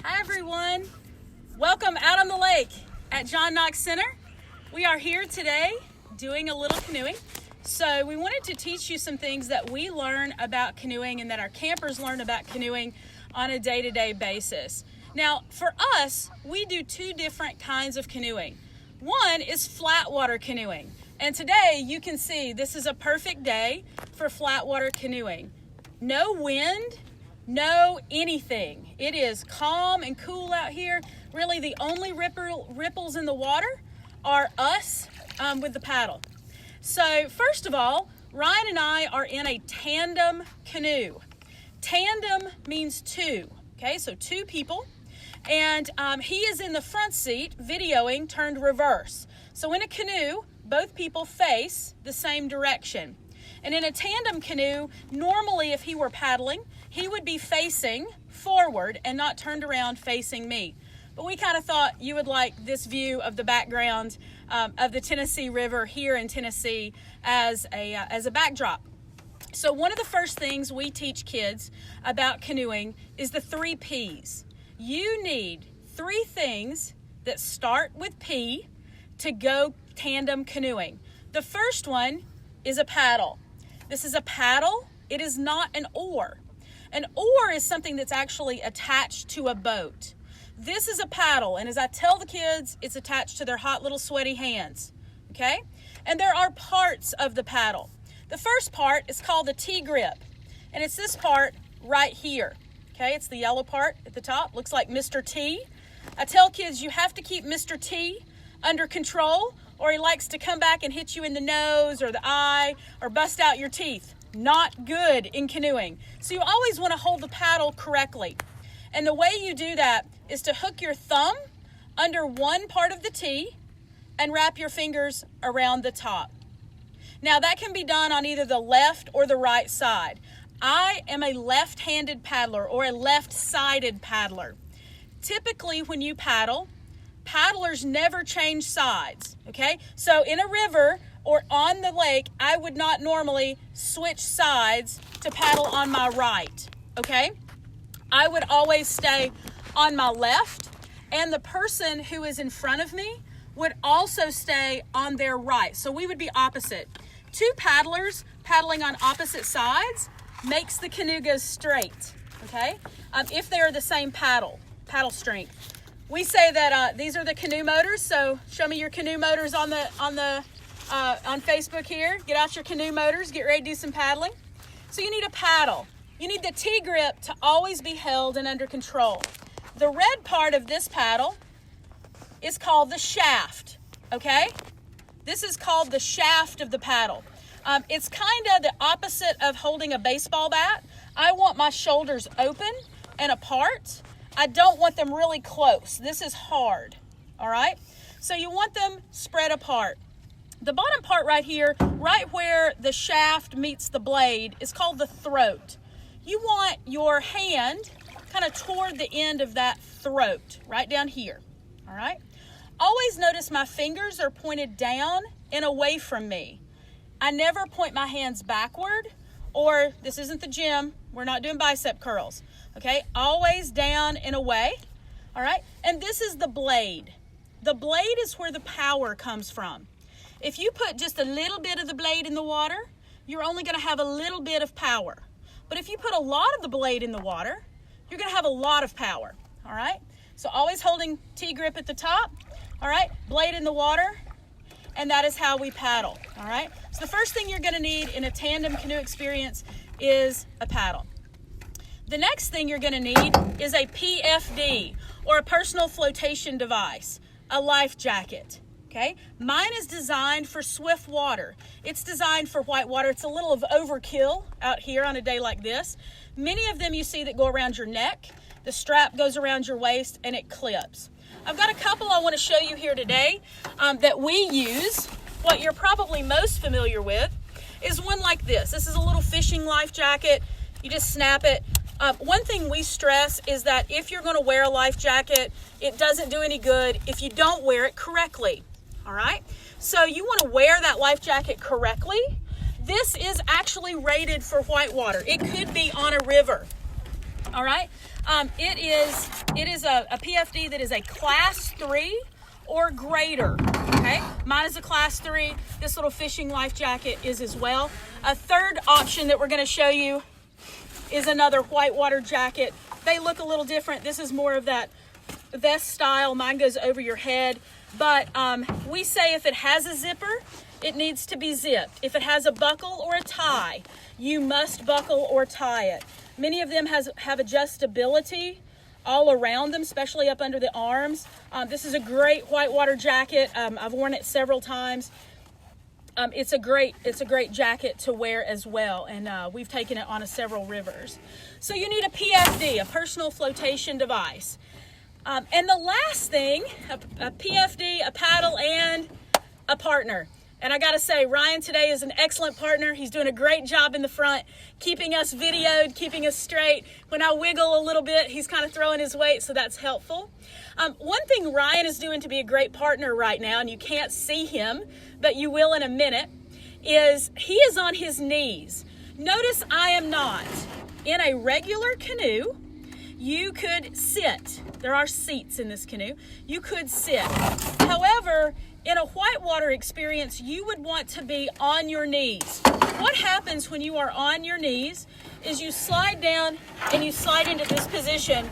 Hi everyone, welcome out on the lake at John Knox Center. We are here today doing a little canoeing. So we wanted to teach you some things that we learn about canoeing and that our campers learn about canoeing on a day-to-day basis. Now for us, we do two different kinds of canoeing. One is flat water canoeing. And today you can see this is a perfect day for flat water canoeing. No wind, no anything. It is calm and cool out here. Really the only ripples in the water are us with the paddle. So first of all, Ryan and I are in a tandem canoe. Tandem means two, okay? So two people. And he is in the front seat videoing turned reverse. So in a canoe, both people face the same direction. And in a tandem canoe, normally if he were paddling, he would be facing forward and not turned around facing me. But we kind of thought you would like this view of the background of the Tennessee River here in Tennessee as a backdrop. So one of the first things we teach kids about canoeing is the 3 P's. You need 3 things that start with P to go tandem canoeing. The first one is a paddle. This is a paddle. It is not an oar. An oar is something that's actually attached to a boat. This is a paddle, and as I tell the kids, it's attached to their hot little sweaty hands, okay? And there are parts of the paddle. The first part is called the T-grip, and it's this part right here, okay? It's the yellow part at the top, looks like Mr. T. I tell kids you have to keep Mr. T under control, or he likes to come back and hit you in the nose or the eye or bust out your teeth. Not good in canoeing. So you always want to hold the paddle correctly. And the way you do that is to hook your thumb under one part of the T and wrap your fingers around the top. Now that can be done on either the left or the right side. I am a left-handed paddler or a left-sided paddler. Typically when you paddle, paddlers never change sides, okay? So in a river or on the lake, I would not normally switch sides to paddle on my right, okay? I would always stay on my left, and the person who is in front of me would also stay on their right. So we would be opposite. 2 paddlers paddling on opposite sides makes the canoe go straight, okay? If they are the same paddle strength. We say that these are the canoe motors, so show me your canoe motors on Facebook here. Get out your canoe motors, get ready to do some paddling. So you need a paddle. You need the T-grip to always be held and under control. The red part of this paddle is called the shaft, okay? This is called the shaft of the paddle. It's kind of the opposite of holding a baseball bat. I want my shoulders open and apart. I don't want them really close. This is hard, all right? So you want them spread apart. The bottom part right here, right where the shaft meets the blade, is called the throat. You want your hand kind of toward the end of that throat, right down here, all right? Always notice my fingers are pointed down and away from me. I never point my hands backward, or this isn't the gym, we're not doing bicep curls, okay? Always down and away, all right? And this is the blade. The blade is where the power comes from. If you put just a little bit of the blade in the water, you're only gonna have a little bit of power. But if you put a lot of the blade in the water, you're gonna have a lot of power, all right? So always holding T-grip at the top, all right? Blade in the water, and that is how we paddle, all right? So the first thing you're gonna need in a tandem canoe experience is a paddle. The next thing you're gonna need is a PFD, or a personal flotation device, a life jacket. Okay? Mine is designed for swift water. It's designed for white water. It's a little of overkill out here on a day like this. Many of them you see that go around your neck. The strap goes around your waist and it clips. I've got a couple I want to show you here today that we use. What you're probably most familiar with is one like this. This is a little fishing life jacket. You just snap it. One thing we stress is that if you're going to wear a life jacket, it doesn't do any good if you don't wear it correctly. All right, so you want to wear that life jacket correctly. This is actually rated for whitewater. It could be on a river. All right. It is a PFD that is a class 3 or greater. Okay. Mine is a class 3. This little fishing life jacket is as well. A third option that we're going to show you is another whitewater jacket. They look a little different. This is more of that vest style. Mine goes over your head. But we say if it has a zipper, it needs to be zipped. If it has a buckle or a tie, you must buckle or tie it. Many of them have adjustability all around them, especially up under the arms. This is a great whitewater jacket. I've worn it several times. It's a great jacket to wear as well, and we've taken it on several rivers. So you need a PFD, a personal flotation device. And the last thing, a PFD, a paddle, and a partner. And I gotta say, Ryan today is an excellent partner. He's doing a great job in the front, keeping us videoed, keeping us straight. When I wiggle a little bit, he's kind of throwing his weight, so that's helpful. One thing Ryan is doing to be a great partner right now, and you can't see him, but you will in a minute, is he is on his knees. Notice I am not. In a regular canoe, you could sit. There are seats in this canoe. You could sit. However, in a whitewater experience, you would want to be on your knees. What happens when you are on your knees is you slide down and you slide into this position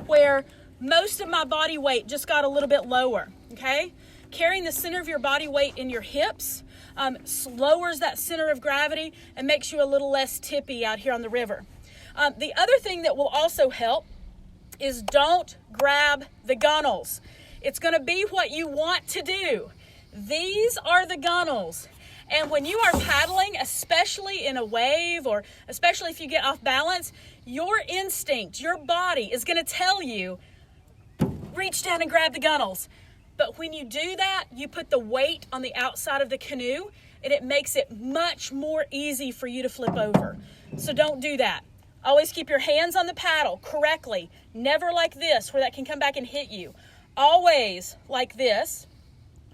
where most of my body weight just got a little bit lower, okay? Carrying the center of your body weight in your hips lowers that center of gravity and makes you a little less tippy out here on the river. The other thing that will also help is don't grab the gunnels. It's going to be what you want to do. These are the gunnels. And when you are paddling, especially in a wave or especially if you get off balance, your instinct, your body is going to tell you, reach down and grab the gunnels. But when you do that, you put the weight on the outside of the canoe and it makes it much more easy for you to flip over. So don't do that. Always keep your hands on the paddle correctly. Never like this where that can come back and hit you. Always like this,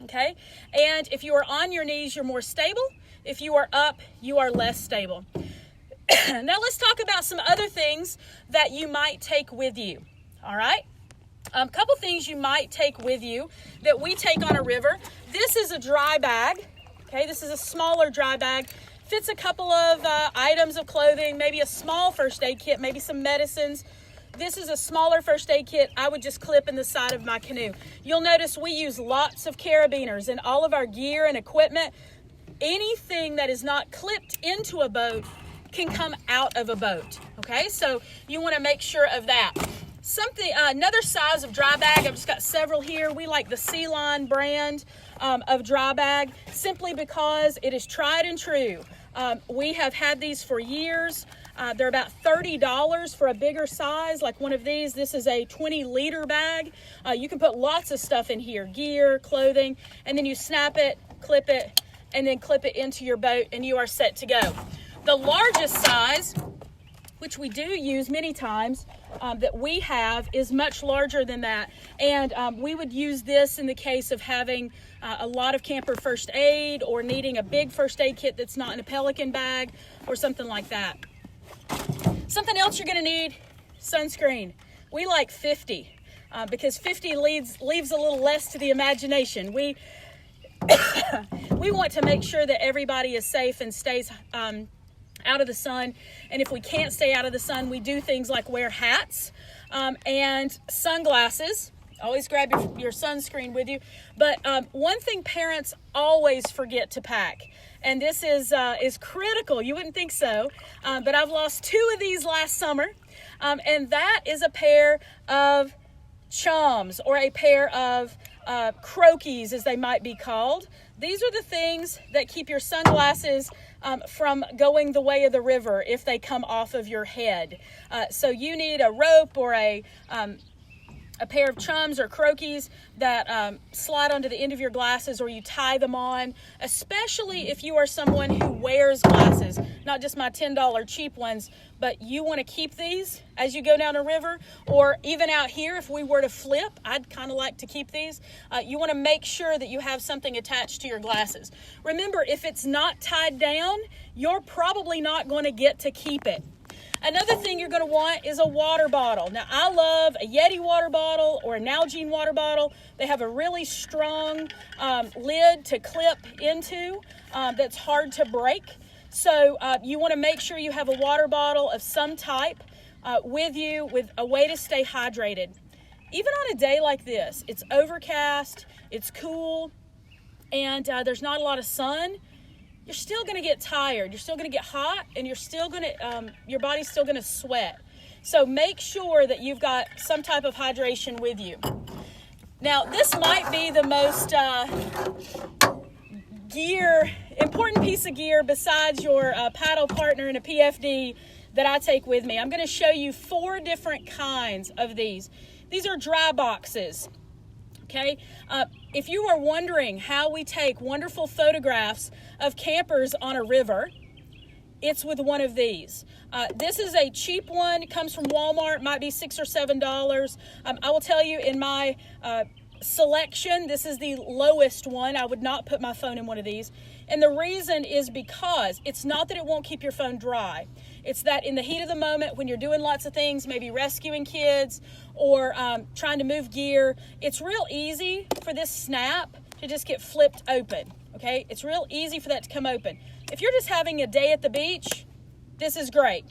okay? And if you are on your knees, you're more stable. If you are up, you are less stable. Now let's talk about some other things that you might take with you, all right? A couple things you might take with you that we take on a river. This is a dry bag, okay? This is a smaller dry bag. Fits a couple of items of clothing, maybe a small first aid kit, maybe some medicines. This is a smaller first aid kit I would just clip in the side of my canoe. You'll notice we use lots of carabiners in all of our gear and equipment. Anything that is not clipped into a boat can come out of a boat, okay? So you want to make sure of that. Another size of dry bag, I've just got several here. We like the Sea Line brand of dry bag simply because it is tried and true. We have had these for years. They're about $30 for a bigger size, like one of these. This is a 20-liter bag. You can put lots of stuff in here, gear, clothing, and then you snap it, clip it, and then clip it into your boat, and you are set to go. The largest size, which we do use many times, that we have is much larger than that. And we would use this in the case of having a lot of camper first aid or needing a big first aid kit that's not in a Pelican bag or something like that. Something else you're going to need, sunscreen. We like 50 because 50 leaves a little less to the imagination. We want to make sure that everybody is safe and stays out of the sun. And if we can't stay out of the sun, we do things like wear hats and sunglasses. Always grab your sunscreen with you. But one thing parents always forget to pack, and this is critical. You wouldn't think so, but I've lost 2 of these last summer, and that is a pair of chums or a pair of croakies, as they might be called. These are the things that keep your sunglasses from going the way of the river if they come off of your head. So you need a rope or a pair of chums or croakies that slide onto the end of your glasses, or you tie them on, especially if you are someone who wears glasses, not just my $10 cheap ones, but you want to keep these as you go down a river, or even out here if we were to flip, I'd kind of like to keep these. You want to make sure that you have something attached to your glasses. Remember, if it's not tied down, you're probably not going to get to keep it. Another thing you're going to want is a water bottle. Now, I love a Yeti water bottle or a Nalgene water bottle. They have a really strong lid to clip into that's hard to break. So you want to make sure you have a water bottle of some type with you with a way to stay hydrated. Even on a day like this, it's overcast, it's cool, and there's not a lot of sun. You're still going to get tired. You're still going to get hot, and you're still going to, your body's still going to sweat. So make sure that you've got some type of hydration with you. Now, this might be the most important piece of gear besides your paddle partner and a PFD that I take with me. I'm going to show you 4 different kinds of these. These are dry boxes. Okay, if you are wondering how we take wonderful photographs of campers on a river, it's with one of these. This is a cheap one. It comes from Walmart, might be $6 or $7. I will tell you in my selection, this is the lowest one. I would not put my phone in one of these. And the reason is because it's not that it won't keep your phone dry. It's that in the heat of the moment when you're doing lots of things, maybe rescuing kids or trying to move gear, it's real easy for this snap to just get flipped open, okay? It's real easy for that to come open. If you're just having a day at the beach, this is great.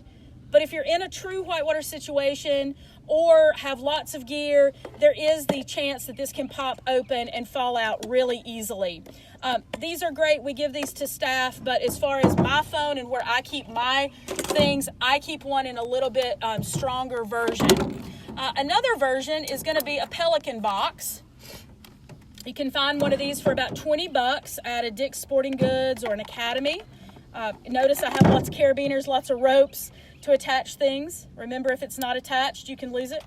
But if you're in a true whitewater situation or have lots of gear, there is the chance that this can pop open and fall out really easily. These are great. We give these to staff, but as far as my phone and where I keep my things, I keep one in a little bit stronger version. Another version is going to be a Pelican box. You can find one of these for about $20 at a Dick's Sporting Goods or an Academy. Notice I have lots of carabiners, lots of ropes to attach things. Remember, if it's not attached, you can lose it.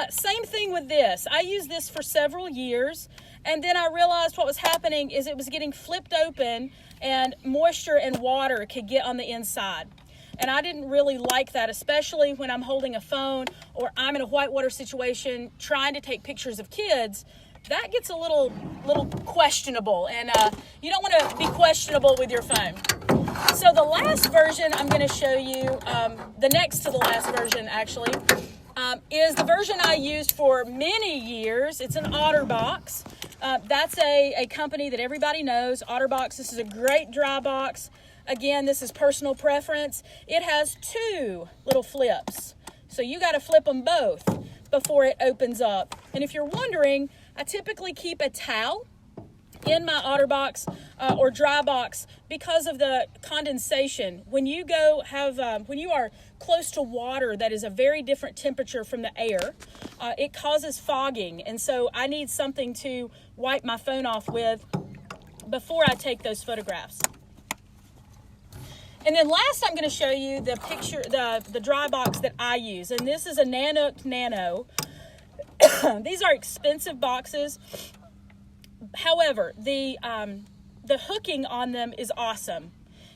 Same thing with this. I used this for several years, and then I realized what was happening is it was getting flipped open and moisture and water could get on the inside. And I didn't really like that, especially when I'm holding a phone or I'm in a whitewater situation trying to take pictures of kids. That gets a little questionable, and you don't want to be questionable with your phone. So the last version I'm going to show you, the next to the last version actually, is the version I used for many years. It's an OtterBox. That's a company that everybody knows, OtterBox. This is a great dry box. Again, this is personal preference. It has 2 little flips. So you got to flip them both before it opens up. And if you're wondering, I typically keep a towel in my OtterBox or dry box because of the condensation. When you when you are close to water that is a very different temperature from the air, it causes fogging. And so I need something to wipe my phone off with before I take those photographs. And then last, I'm going to show you the picture, the dry box that I use. And this is a Canoe Nano. These are expensive boxes. However, the hooking on them is awesome.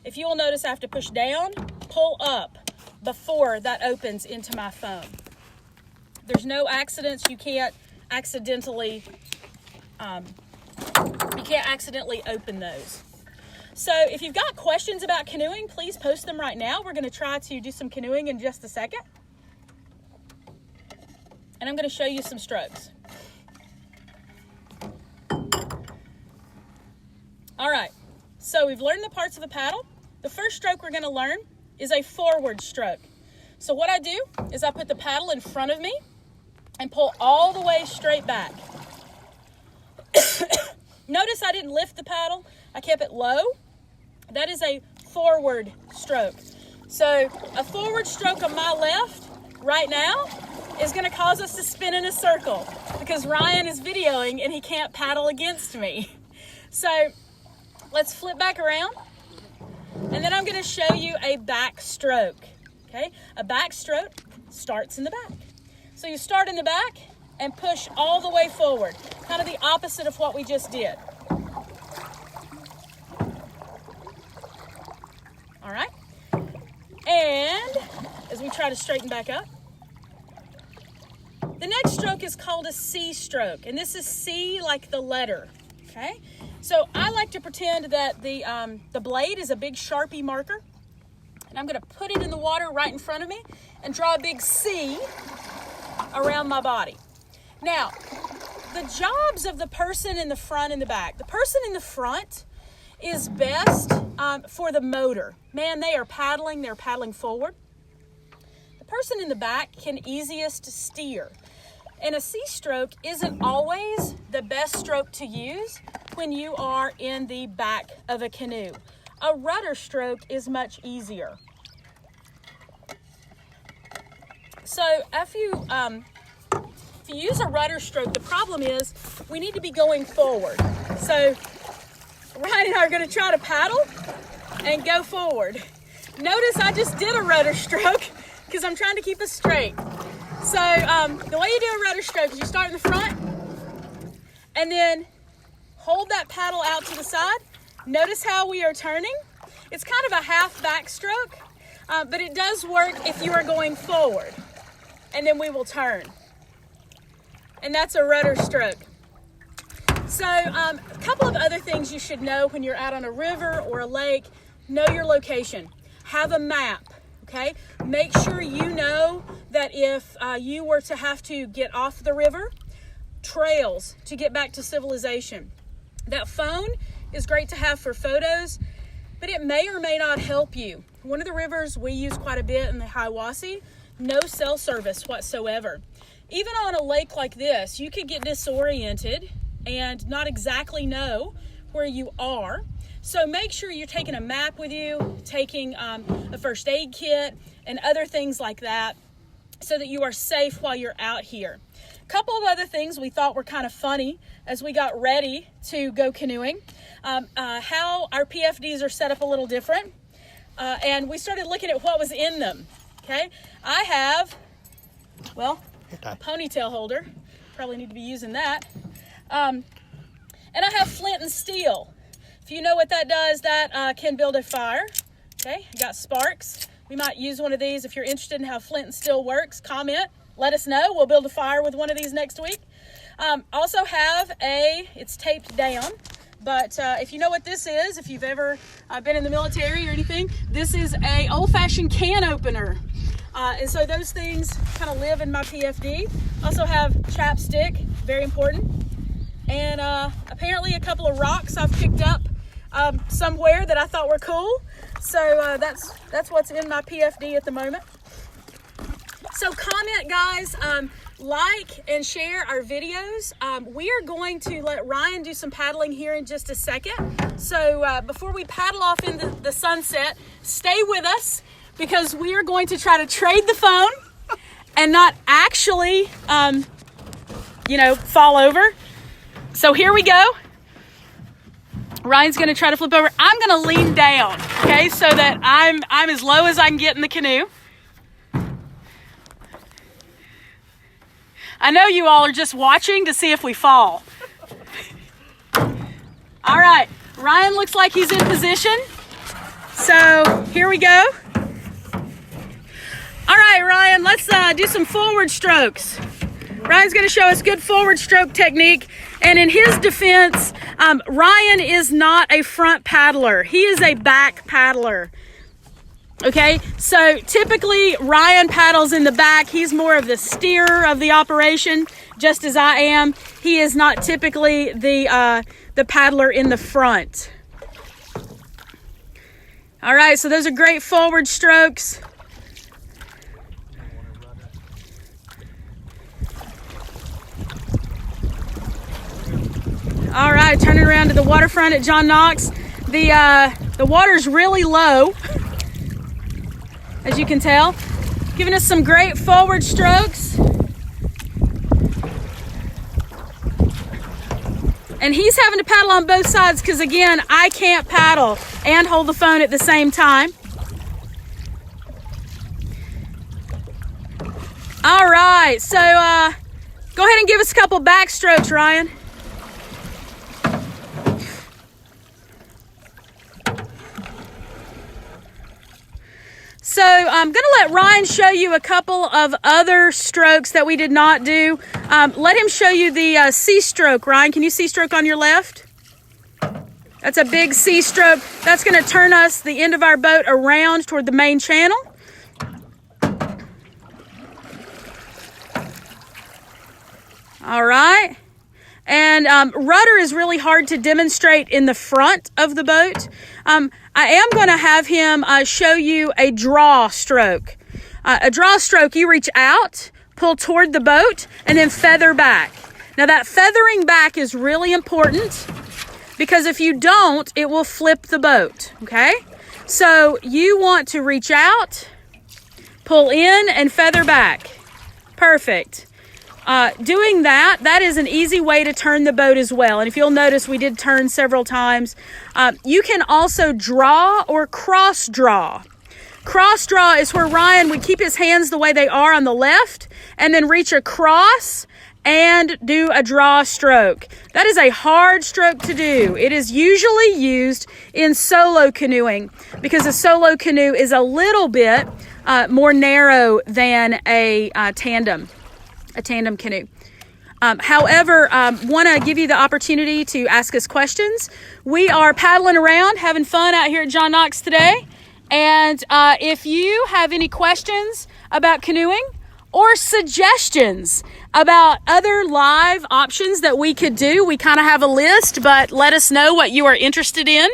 If you will notice, I have to push down, pull up before that opens into my phone. There's no accidents. You can't accidentally open those. So if you've got questions about canoeing, please post them right now. We're going to try to do some canoeing in just a second. And I'm going to show you some strokes. All right, so we've learned the parts of a paddle. The first stroke we're going to learn is a forward stroke. So what I do is I put the paddle in front of me and pull all the way straight back. Notice I didn't lift the paddle. I kept it low. That is a forward stroke. So a forward stroke on my left right now is going to cause us to spin in a circle because Ryan is videoing and he can't paddle against me. So let's flip back around, and then I'm going to show you a back stroke. Okay, a back stroke starts in the back. So you start in the back and push all the way forward, kind of the opposite of what we just did. All right, and as we try to straighten back up, the next stroke is called a C stroke, and this is C like the letter. Okay, so I like to pretend that the blade is a big Sharpie marker, and I'm going to put it in the water right in front of me and draw a big C around my body. Now, the jobs of the person in the front and the back. The person in the front is best for the motor. Man, they're paddling forward. The person in the back can easiest steer. And a C-stroke isn't always the best stroke to use when you are in the back of a canoe. A rudder stroke is much easier. So if you use a rudder stroke, the problem is we need to be going forward. So Ryan and I are going to try to paddle and go forward. Notice I just did a rudder stroke because I'm trying to keep us straight. So the way you do a rudder stroke is you start in the front and then hold that paddle out to the side. Notice how we are turning. It's kind of a half backstroke, but it does work if you are going forward. And then we will turn. And that's a rudder stroke. So a couple of other things you should know when you're out on a river or a lake. Know your location. Have a map, okay? Make sure you know that if you were to have to get off the river, trails to get back to civilization. That phone is great to have for photos, but it may or may not help you. One of the rivers we use quite a bit in the Hiawassee, no cell service whatsoever. Even on a lake like this, you could get disoriented and not exactly know where you are. So make sure you're taking a map with you, taking a first aid kit and other things like that so that you are safe while you're out here. A couple of other things we thought were kind of funny as we got ready to go canoeing. How our PFDs are set up a little different. And we started looking at what was in them. Okay, I have, well, a ponytail holder. Probably need to be using that. And I have flint and steel. If you know what that does, that can build a fire. Okay, I got sparks. We might use one of these. If you're interested in how flint and steel works, comment, let us know. We'll build a fire with one of these next week. Also have it's taped down. But if you know what this is, if you've ever been in the military or anything, this is a old-fashioned can opener. And so those things kind of live in my PFD. Also have chapstick, very important. And apparently a couple of rocks I've picked up somewhere that I thought were cool. So that's what's in my PFD at the moment. So comment, guys. Like and share our videos. We are going to let Ryan do some paddling here in just a second. So before we paddle off into the sunset, stay with us because we are going to try to trade the phone and not actually, fall over. So here we go. Ryan's going to try to flip over. I'm going to lean down, okay, so that I'm as low as I can get in the canoe. I know you all are just watching to see if we fall. All right, Ryan looks like he's in position. So here we go. All right, Ryan, let's do some forward strokes. Ryan's going to show us good forward stroke technique. And in his defense, Ryan is not a front paddler. He is a back paddler. Okay, so typically Ryan paddles in the back. He's more of the steerer of the operation, just as I am. He is not typically the paddler in the front. All right, so those are great forward strokes. All right, turning around to the waterfront at John Knox. The water's really low, as you can tell, giving us some great forward strokes. And he's having to paddle on both sides because, again, I can't paddle and hold the phone at the same time. All right, so go ahead and give us a couple backstrokes, Ryan. So I'm going to let Ryan show you a couple of other strokes that we did not do. Let him show you the C stroke. Ryan, can you C stroke on your left? That's a big C stroke. That's going to turn us, the end of our boat, around toward the main channel. All right. And rudder is really hard to demonstrate in the front of the boat. I am going to have him show you a draw stroke. A draw stroke, you reach out, pull toward the boat, and then feather back. Now that feathering back is really important because if you don't, it will flip the boat, okay? So you want to reach out, pull in, and feather back. Perfect. Doing that is an easy way to turn the boat as well. And if you'll notice, we did turn several times. You can also draw or cross draw. Cross draw is where Ryan would keep his hands the way they are on the left and then reach across and do a draw stroke. That is a hard stroke to do. It is usually used in solo canoeing because a solo canoe is a little bit more narrow than a tandem canoe. However, want to give you the opportunity to ask us questions. We are paddling around, having fun out here at John Knox today. And if you have any questions about canoeing or suggestions about other live options that we could do, we kind of have a list, but let us know what you are interested in.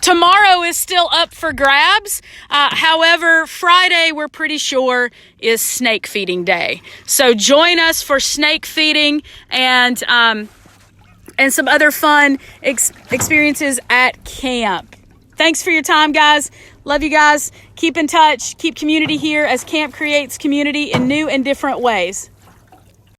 Tomorrow is still up for grabs. However, Friday, we're pretty sure, is snake feeding day. So join us for snake feeding and some other fun experiences at camp. Thanks for your time, guys. Love you guys. Keep in touch. Keep community here as camp creates community in new and different ways.